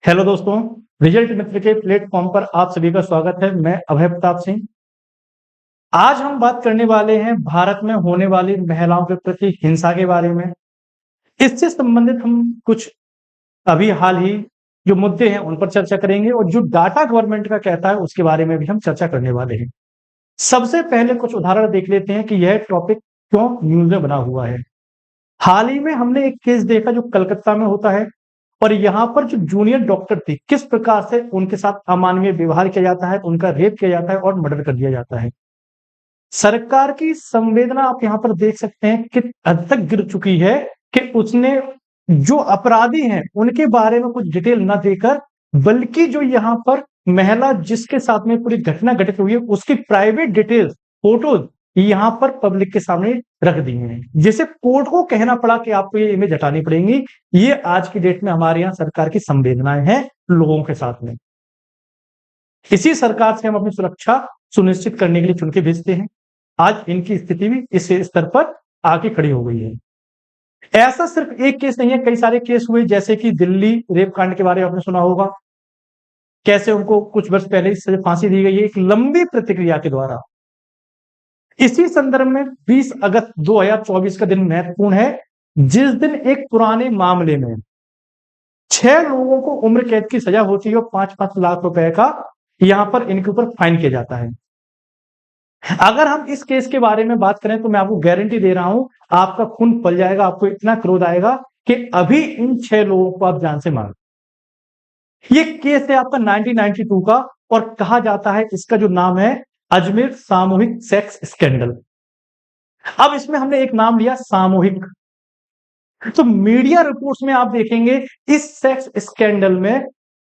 Hello दोस्तों, result मित्र के platform पर आप सभी का स्वागत है। मैं अभय प्रताप सिंह। आज हम बात करने वाले हैं भारत में होने वाली महिलाओं के प्रति हिंसा के बारे में। इससे संबंधित हम कुछ अभी हाल ही जो मुद्दे हैं उन पर चर्चा करेंगे और जो डाटा गवर्नमेंट का कहता है उसके बारे में भी हम चर्चा करने वाले हैं। सबसे पहले कुछ उदाहरण देख लेते हैं कि यह टॉपिक क्यों न्यूज में बना हुआ है। हाल ही में हमने एक केस देखा जो कलकत्ता में होता है और यहाँ पर जो जूनियर डॉक्टर थे किस प्रकार से उनके साथ अमानवीय व्यवहार किया जाता है, उनका रेप किया जाता है और मर्डर कर दिया जाता है। सरकार की संवेदना आप यहाँ पर देख सकते हैं कि हद तक गिर चुकी है कि उसने जो अपराधी हैं उनके बारे में कुछ डिटेल न देकर, बल्कि जो यहाँ पर महिला जिसके साथ में पूरी घटना घटित हुई है उसकी प्राइवेट डिटेल्स, फोटोज यहाँ पर पब्लिक के सामने रख दी हैं, जिसे कोर्ट को कहना पड़ा कि आपको ये इमेज हटानी पड़ेंगी। ये आज की डेट में हमारे यहाँ सरकार की संवेदनाएं हैं लोगों के साथ में। इसी सरकार से हम अपनी सुरक्षा सुनिश्चित करने के लिए चुन के भेजते हैं। आज इनकी स्थिति भी इस स्तर पर आके खड़ी हो गई है। ऐसा सिर्फ एक केस नहीं है, कई सारे केस हुए, जैसे कि दिल्ली रेप कांड के बारे में आपने सुना होगा। कैसे उनको कुछ वर्ष पहले ही फांसी दी गई है एक लंबी प्रतिक्रिया के द्वारा। इसी संदर्भ में 20 अगस्त 2024 का दिन महत्वपूर्ण है, जिस दिन एक पुराने मामले में 6 लोगों को उम्र कैद की सजा होती है और 5-5 लाख रुपए का यहां पर इनके ऊपर फाइन किया जाता है। अगर हम इस केस के बारे में बात करें तो मैं आपको गारंटी दे रहा हूं, आपका खून पल जाएगा, आपको इतना क्रोध आएगा कि अभी इन 6 लोगों को आप जान से मारो। ये केस है आपका 1992 का और कहा जाता है इसका जो नाम है अजमेर सामूहिक सेक्स स्कैंडल। अब इसमें हमने एक नाम लिया सामूहिक। तो मीडिया रिपोर्ट्स में आप देखेंगे इस सेक्स स्कैंडल में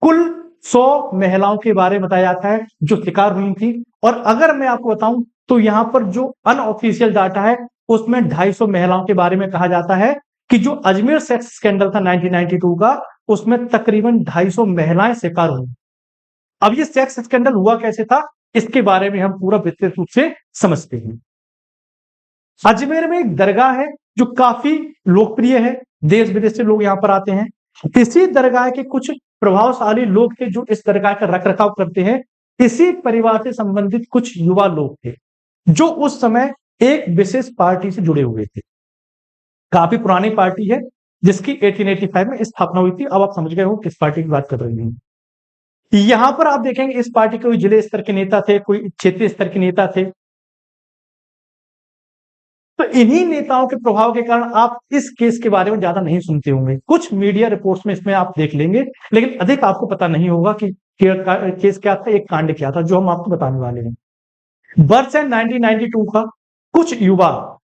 कुल 100 महिलाओं के बारे में बताया जाता है जो शिकार हुई थी। और अगर मैं आपको बताऊं तो यहां पर जो अनऑफिशियल डाटा है उसमें 250 महिलाओं के बारे में कहा जाता है कि जो अजमेर सेक्स स्कैंडल था 1992 का, उसमें तकरीबन 250 महिलाएं शिकार हुई। अब ये सेक्स स्कैंडल हुआ कैसे था, इसके बारे में हम पूरा विस्तृत रूप से समझते हैं। अजमेर में एक दरगाह है जो काफी लोकप्रिय है, देश विदेश से लोग यहां पर आते हैं। इसी दरगाह के कुछ प्रभावशाली लोग थे जो इस दरगाह का रखरखाव करते हैं। इसी परिवार से संबंधित कुछ युवा लोग थे जो उस समय एक विशेष पार्टी से जुड़े हुए थे। काफी पुरानी पार्टी है जिसकी 1885 में स्थापना हुई थी। अब आप समझ गए हो किस पार्टी की बात कर रही हूं। यहां पर आप देखेंगे इस पार्टी के कोई जिले स्तर के नेता थे, कोई क्षेत्रीय स्तर के नेता थे। तो इन्हीं नेताओं के प्रभाव के कारण आप इस केस के बारे में ज्यादा नहीं सुनते होंगे। कुछ मीडिया रिपोर्ट्स में इसमें आप देख लेंगे, लेकिन अधिक आपको पता नहीं होगा कि केस क्या था, एक कांड क्या था, जो हम आपको बताने वाले हैं। वर्ष है 1992 का। कुछ युवा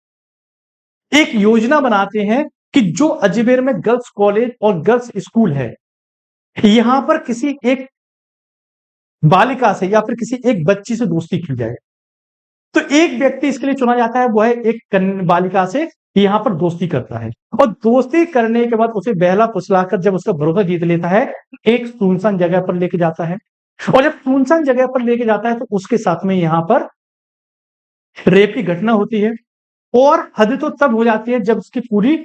एक योजना बनाते हैं कि जो अजमेर में गर्ल्स कॉलेज और गर्ल्स स्कूल है, यहां पर किसी एक बालिका से या फिर किसी एक बच्ची से दोस्ती की जाए। तो एक व्यक्ति इसके लिए चुना जाता है, वो है एक बालिका से यहां पर दोस्ती करता है और दोस्ती करने के बाद उसे बहला फुसलाकर जब उसका भरोसा जीत लेता है, एक सुनसान जगह पर लेके जाता है। और जब सुनसान जगह पर लेके जाता है तो उसके साथ में यहां पर रेप की घटना होती है। और हद तो तब हो जाती है जब उसकी पूरी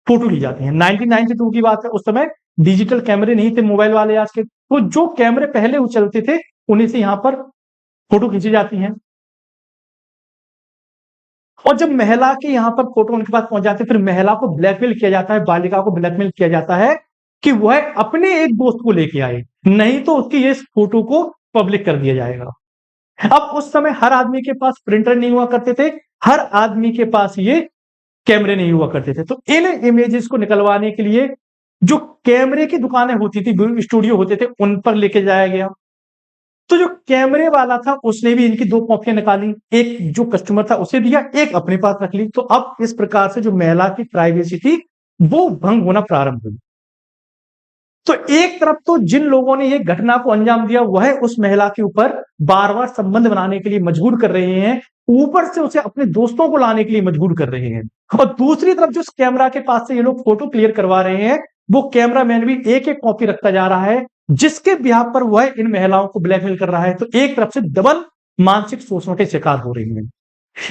फोटो ली जाती है। 1992 की बात है, उस समय डिजिटल कैमरे नहीं थे मोबाइल वाले आज के, तो जो कैमरे पहले चलते थे उन्हीं से यहां पर फोटो खींची जाती है। और जब महिला के यहां पर फोटो उनके पास पहुंच जाते हैं, फिर महिला को ब्लैकमेल किया जाता है, बालिका को ब्लैकमेल किया जाता है कि वह अपने एक दोस्त को लेके आए, नहीं तो उसकी इस फोटो को पब्लिक कर दिया जाएगा। अब उस समय हर आदमी के पास प्रिंटर नहीं हुआ करते थे, हर आदमी के पास ये कैमरे नहीं हुआ करते थे। तो इन इमेजेस को निकलवाने के लिए जो कैमरे की दुकानें होती थी, स्टूडियो होते थे, उन पर लेके जाया गया। तो जो कैमरे वाला था उसने भी इनकी 2 कॉपियां निकाली, एक जो कस्टमर था उसे दिया, एक अपने पास रख ली। तो अब इस प्रकार से जो महिला की प्राइवेसी थी वो भंग होना प्रारंभ हुई। तो एक तरफ तो जिन लोगों ने ये घटना को अंजाम दिया वह उस महिला के ऊपर बार बार संबंध बनाने के लिए मजबूर कर रहे हैं, ऊपर से उसे अपने दोस्तों को लाने के लिए मजबूर कर रहे हैं। और दूसरी तरफ जो कैमरा के पास से ये लोग फोटो क्लियर करवा रहे हैं, वो कैमरामैन भी एक एक कॉपी रखता जा रहा है, जिसके बिहाफ पर वह इन महिलाओं को ब्लैकमेल कर रहा है। तो एक तरफ से डबल मानसिक शोषण के शिकार हो रही है।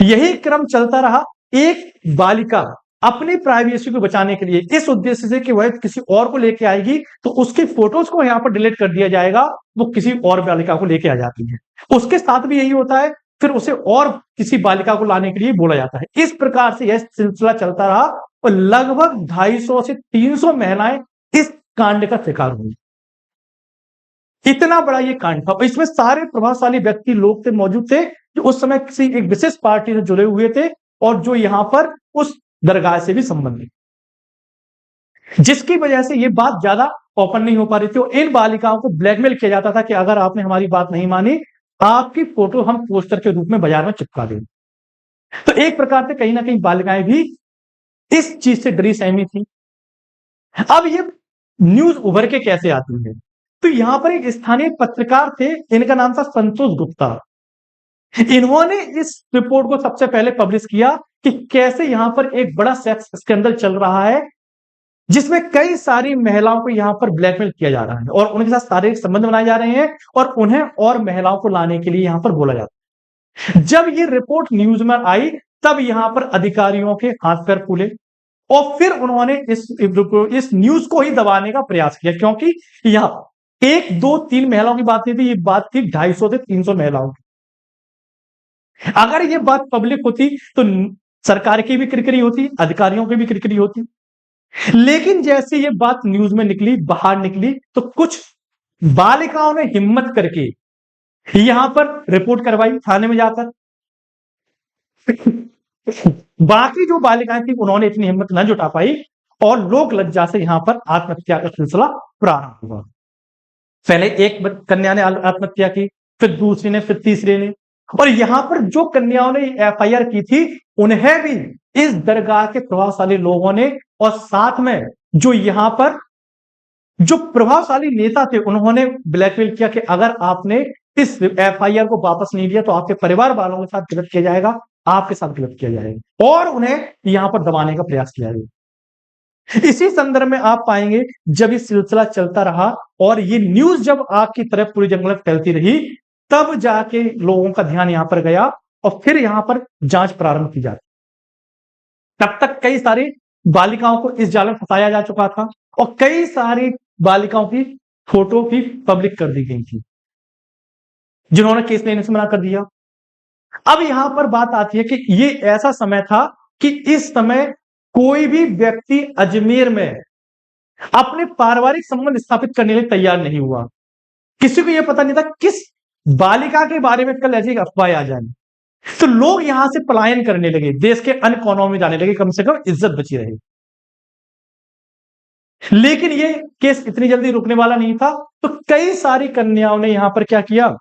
यही क्रम चलता रहा। एक बालिका अपनी प्राइवेसी को बचाने के लिए, इस उद्देश्य से कि वह किसी और को लेके आएगी तो उसकी फोटोज को यहाँ पर डिलीट कर दिया जाएगा, वो किसी और बालिका को लेके आ जाती है। उसके साथ भी यही होता है, फिर उसे और किसी बालिका को लाने के लिए बोला जाता है। इस प्रकार से यह सिलसिला चलता रहा और लगभग 250 से 300 महिलाएं इस कांड का शिकार हुई। इतना बड़ा ये कांड था। इसमें सारे प्रभावशाली व्यक्ति लोग थे, मौजूद थे, जो उस समय किसी एक विशेष पार्टी से जुड़े हुए थे और जो यहां पर उस दरगाह से भी संबंधित, जिसकी वजह से ये बात ज्यादा ओपन नहीं हो पा रही थी और इन बालिकाओं को ब्लैकमेल किया जाता था कि अगर आपने हमारी बात नहीं मानी, आपकी फोटो हम पोस्टर के रूप में बाजार में चिपका देंगे। तो एक प्रकार से कहीं ना कहीं बालिकाएं भी इस चीज से डरी सहमी थी। अब ये न्यूज उभर के कैसे आती है? तो यहां पर एक स्थानीय पत्रकार थे, इनका नाम था संतोष गुप्ता। इन्होंने इस रिपोर्ट को सबसे पहले पब्लिश किया कि कैसे यहां पर एक बड़ा सेक्स स्कैंडल चल रहा है, जिसमें कई सारी महिलाओं को यहां पर ब्लैकमेल किया जा रहा है और उनके साथ शारीरिक संबंध बनाए जा रहे हैं और उन्हें और महिलाओं को लाने के लिए यहां पर बोला जाता है। जब ये रिपोर्ट न्यूज में आई, तब यहां पर अधिकारियों के हाथ पैर फूले और फिर उन्होंने इस न्यूज को ही दबाने का प्रयास किया, क्योंकि यहां 1, 2, 3 महिलाओं की बात नहीं थी, ये बात थी 250 से 300 महिलाओं की। अगर ये बात पब्लिक होती तो सरकार की भी किरकिरी होती, अधिकारियों की भी किरकिरी होती। लेकिन जैसे ये बात न्यूज में निकली, बाहर निकली, तो कुछ बालिकाओं ने हिम्मत करके यहां पर रिपोर्ट करवाई थाने में जाकर। बाकी जो बालिकाएं थी उन्होंने इतनी हिम्मत न जुटा पाई और लोक लज्जा से यहां पर आत्महत्या का सिलसिला प्रारंभ हुआ। पहले एक कन्या ने आत्महत्या की, फिर दूसरी ने, फिर तीसरी ने, और यहां पर जो कन्याओं ने एफआईआर की थी उन्हें भी इस दरगाह के प्रभावशाली लोगों ने और साथ में जो यहां पर जो प्रभावशाली नेता थे उन्होंने ब्लैकमेल किया कि अगर आपने इस एफआईआर को वापस नहीं दिया तो आपके परिवार वालों के साथ गलत किया जाएगा, आपके साथ गलत किया जाएगा, और उन्हें यहां पर दबाने का प्रयास किया गया। इसी संदर्भ में आप पाएंगे जब ये सिलसिला चलता रहा और ये न्यूज जब आग की तरफ पूरी जंगल में फैलती रही, तब जाके लोगों का ध्यान यहां पर गया और फिर यहां पर जांच प्रारंभ की जाती। तब तक कई सारी बालिकाओं को इस जाल में फंसाया जा चुका था और कई सारी बालिकाओं की फोटो भी पब्लिक कर दी गई थी, जिन्होंने केस लेने से मना कर दिया। अब यहां पर बात आती है कि ये ऐसा समय था कि इस समय कोई भी व्यक्ति अजमेर में अपने पारिवारिक संबंध स्थापित करने के लिए तैयार नहीं हुआ। किसी को यह पता नहीं था किस बालिका के बारे में कल ऐसी अफवाह आ जाए, तो लोग यहां से पलायन करने लगे, देश के अन्य कोनों में जाने लगे, कम से कम इज्जत बची रही। लेकिन ये केस इतनी जल्दी रुकने वाला नहीं था, तो कई सारी कन्याओं ने यहां पर क्या किया,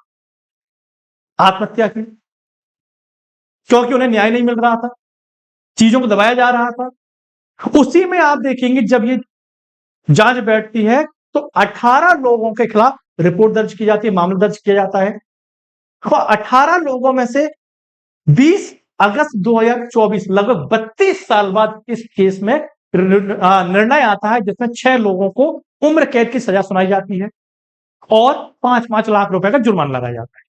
आत्महत्या की, क्योंकि उन्हें न्याय नहीं मिल रहा था, चीजों को दबाया जा रहा था। उसी में आप देखेंगे जब ये जांच बैठती है तो 18 लोगों के खिलाफ रिपोर्ट दर्ज की जाती है, मामला दर्ज किया जाता है। और 18 लोगों में से 20 अगस्त 2024, लगभग 32 साल बाद इस केस में निर्णय आता है, जिसमें 6 लोगों को उम्र कैद की सजा सुनाई जाती है और 5-5 लाख रुपए का जुर्माना लगाया जाता है।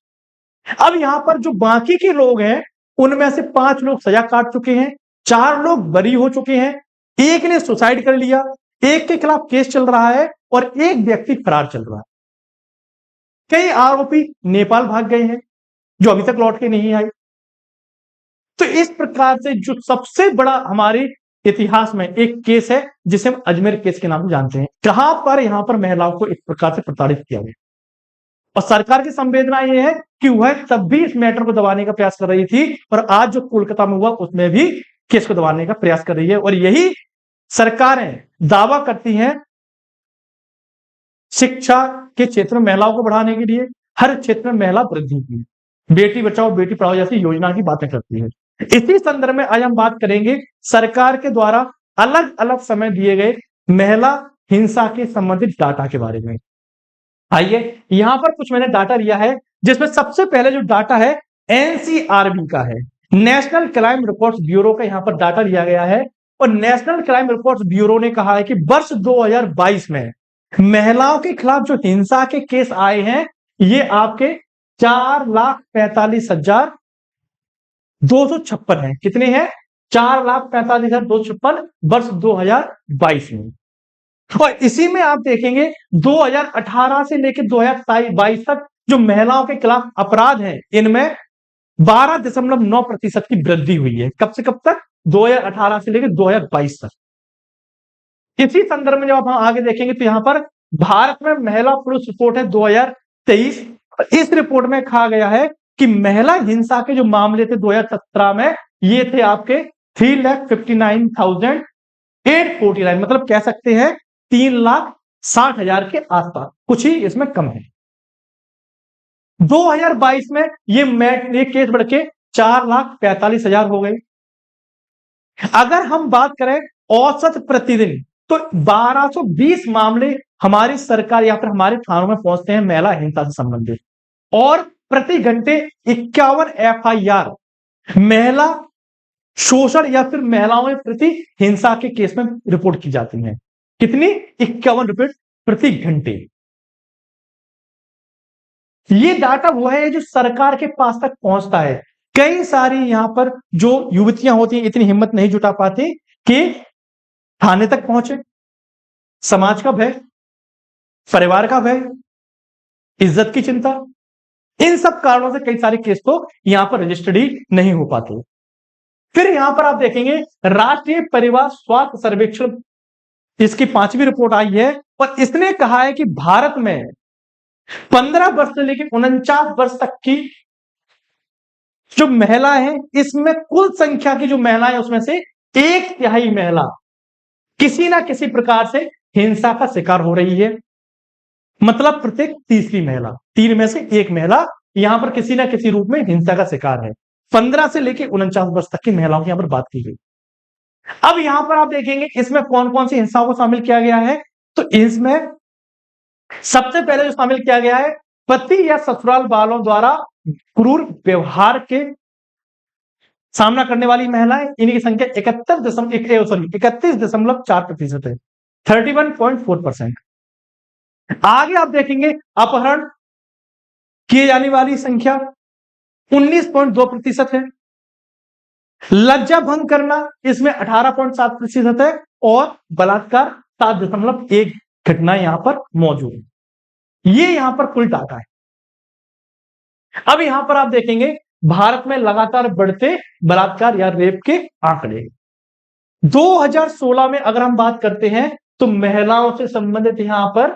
अब यहां पर जो बाकी के लोग हैं उनमें से 5 लोग सजा काट चुके हैं, 4 लोग बरी हो चुके हैं, एक ने सुसाइड कर लिया, एक के खिलाफ केस चल रहा है और एक व्यक्ति फरार चल रहा है। कई आरोपी नेपाल भाग गए हैं जो अभी तक लौट के नहीं आए। तो इस प्रकार से जो सबसे बड़ा हमारे इतिहास में एक केस है जिसे हम अजमेर केस के नाम से जानते हैं, जहां पर यहां पर महिलाओं को इस प्रकार से प्रताड़ित किया गया और सरकार की संवेदना यह है कि वह तब भी इस मैटर को दबाने का प्रयास कर रही थी और आज जो कोलकाता में हुआ उसमें भी केस को दबाने का प्रयास कर रही है। और यही सरकारें दावा करती हैं शिक्षा के क्षेत्र में महिलाओं को बढ़ाने के लिए, हर क्षेत्र में महिला वृद्धि की, बेटी बचाओ बेटी पढ़ाओ जैसी योजना की बातें करती है। इसी संदर्भ में आज हम बात करेंगे सरकार के द्वारा अलग अलग समय दिए गए महिला हिंसा के संबंधित डाटा के बारे में। आइए यहां पर कुछ मैंने डाटा लिया है, जिसमें सबसे पहले जो डाटा है एनसीआरबी का है, नेशनल क्राइम रिपोर्ट्स ब्यूरो का यहां पर डाटा लिया गया है। और नेशनल क्राइम रिपोर्ट्स ब्यूरो ने कहा है कि वर्ष 2022 में महिलाओं के खिलाफ जो हिंसा के केस आए हैं ये आपके 4,45,256 हैं। कितने हैं? 4,45,256 वर्ष 2022 में। और इसी में आप देखेंगे 2018 से लेकर 2022 तक जो महिलाओं के खिलाफ अपराध हैं, इनमें 12.9% की वृद्धि हुई है। कब से कब तक? 2018 से लेकर 2022 तक। इसी संदर्भ में जब आप आगे देखेंगे तो यहां पर भारत में महिला पुरुष रिपोर्ट है 2023। इस रिपोर्ट में कहा गया है कि महिला हिंसा के जो मामले थे 2017 में, ये थे आपके 3,59,849, मतलब कह सकते हैं 3,60,000 के आसपास, कुछ ही इसमें कम है। 2022 में ये केस बढ़ के 4,45,000 हो गए। अगर हम बात करें औसत प्रतिदिन, तो 1220 मामले हमारी सरकार या फिर हमारे थानों में पहुंचते हैं महिला हिंसा से संबंधित, और प्रति घंटे 51 FIR महिला शोषण या फिर महिलाओं के प्रति हिंसा के केस में रिपोर्ट की जाती हैं। कितनी? 51 रिपोर्ट प्रति घंटे। ये डाटा वो है जो सरकार के पास तक पहुंचता है। कई सारी यहां पर जो युवतियां होती हैं इतनी हिम्मत नहीं जुटा पाती कि थाने तक पहुंचे। समाज का भय, परिवार का भय, इज्जत की चिंता, इन सब कारणों से कई सारे केस तो यहां पर रजिस्टर्ड ही नहीं हो पाते। फिर यहां पर आप देखेंगे राष्ट्रीय परिवार स्वास्थ्य सर्वेक्षण, इसकी 5वीं रिपोर्ट आई है, और इसने कहा है कि भारत में 15 वर्ष से लेकर 49 वर्ष तक की जो महिलाएं हैं, इसमें कुल संख्या की जो महिलाएं उसमें से 1/3 महिला किसी ना किसी प्रकार से हिंसा का शिकार हो रही है। मतलब प्रत्येक तीसरी महिला, 3 में से 1 महिला यहां पर किसी ना किसी रूप में हिंसा का शिकार है। 15 से लेकर 49 वर्ष तक की महिलाओं की यहां पर बात की गई। अब यहां पर आप देखेंगे इसमें कौन कौन सी हिंसाओं को शामिल किया गया है। तो इसमें सबसे पहले जो शामिल किया गया है, पति या ससुराल वालों द्वारा क्रूर व्यवहार के सामना करने वाली महिलाएं, इनकी संख्या 31.4% है, 31.4%। आगे आप देखेंगे अपहरण किए जाने वाली संख्या 19.2% है। लज्जा भंग करना इसमें 18.7% है, और बलात्कार 7.1 घटनाएं यहां पर मौजूद है। ये यहां पर कुल डाटा है। अब यहां पर आप देखेंगे भारत में लगातार बढ़ते बलात्कार या रेप के आंकड़े। 2016 में अगर हम बात करते हैं तो महिलाओं से संबंधित यहां पर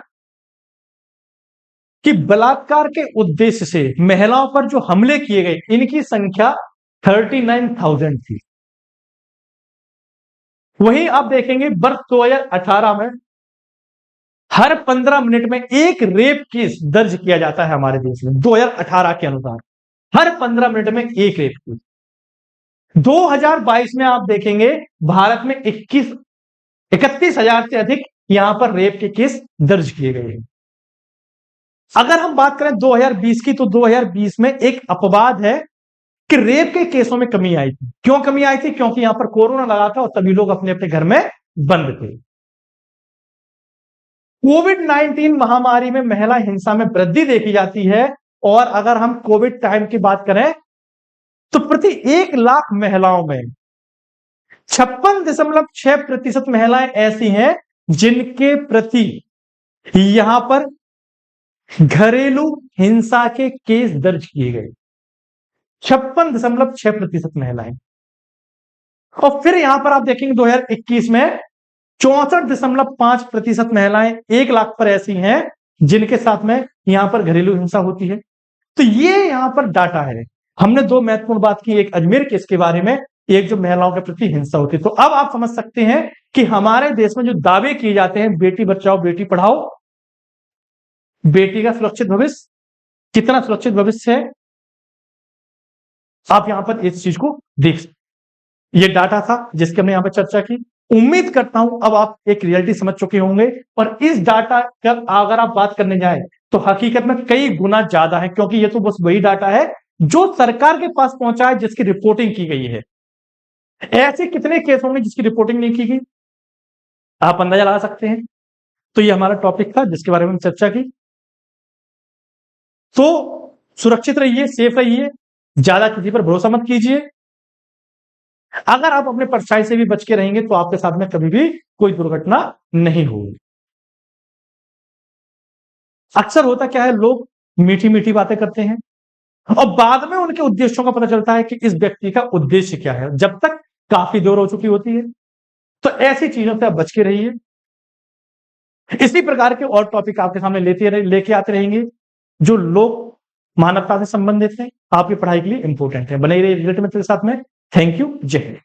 कि बलात्कार के उद्देश्य से महिलाओं पर जो हमले किए गए, इनकी संख्या 39,000 थी। वहीं आप देखेंगे वर्ष 2018 में हर 15 मिनट में एक रेप केस दर्ज किया जाता है हमारे देश में। 2018 के अनुसार हर 15 मिनट में एक रेप केस। 2022 में आप देखेंगे भारत में 31,000 से अधिक यहां पर रेप के केस दर्ज किए गए हैं। अगर हम बात करें 2020 की, तो 2020 में एक अपवाद है कि रेप के केसों में कमी आई थी। क्यों कमी आई थी? क्योंकि यहां पर कोरोना लगा था और सभी लोग अपने अपने घर में बंद थे। कोविड-19 महामारी में महिला हिंसा में वृद्धि देखी जाती है, और अगर हम कोविड टाइम की बात करें तो प्रति 1 लाख महिलाओं में 56.6% महिलाएं ऐसी हैं जिनके प्रति यहां पर घरेलू हिंसा के केस दर्ज किए गए। 56.6% महिलाएं। और फिर यहां पर आप देखेंगे 2021 में 64.5% महिलाएं 1 लाख पर ऐसी हैं जिनके साथ में यहां पर घरेलू हिंसा होती है। तो ये यहां पर डाटा है। हमने 2 महत्वपूर्ण बात की, एक अजमेर केस के बारे में, एक जो महिलाओं के प्रति हिंसा होती है। तो अब आप समझ सकते हैं कि हमारे देश में जो दावे किए जाते हैं, बेटी बचाओ बेटी पढ़ाओ, बेटी का सुरक्षित भविष्य, कितना सुरक्षित भविष्य है, आप यहां पर इस चीज को देख सकते। ये डाटा था जिसकी हमने यहां पर चर्चा की। उम्मीद करता हूं अब आप एक रियलिटी समझ चुके होंगे, और इस डाटा का अगर आप बात करने जाए तो हकीकत में कई गुना ज्यादा है, क्योंकि ये तो बस वही डाटा है जो सरकार के पास पहुंचा है, जिसकी रिपोर्टिंग की गई है। ऐसे कितने केस होंगे जिसकी रिपोर्टिंग नहीं की गई, आप अंदाजा लगा सकते हैं। तो ये हमारा टॉपिक था जिसके बारे में हम चर्चा की। तो सुरक्षित रहिए, सेफ रहिए, ज्यादा किसी पर भरोसा मत कीजिए। अगर आप अपने परछाई से भी बच के रहेंगे तो आपके साथ में कभी भी कोई दुर्घटना नहीं होगी। अक्सर होता क्या है, लोग मीठी-मीठी बातें करते हैं और बाद में उनके उद्देश्यों का पता चलता है कि इस व्यक्ति का उद्देश्य क्या है, जब तक काफ़ी देर हो चुकी होती है। तो ऐसी चीज़ों से आप बच के रहिए। इसी प्रकार के और टॉपिक आपके सामने लेके आते रहेंगे, जो लोग मानवता से संबंधित हैं, आपकी पढ़ाई के लिए इम्पोर्टेंट है। बने रहिए रिजल्ट मित्र के साथ में। Thank you. जय हिंद।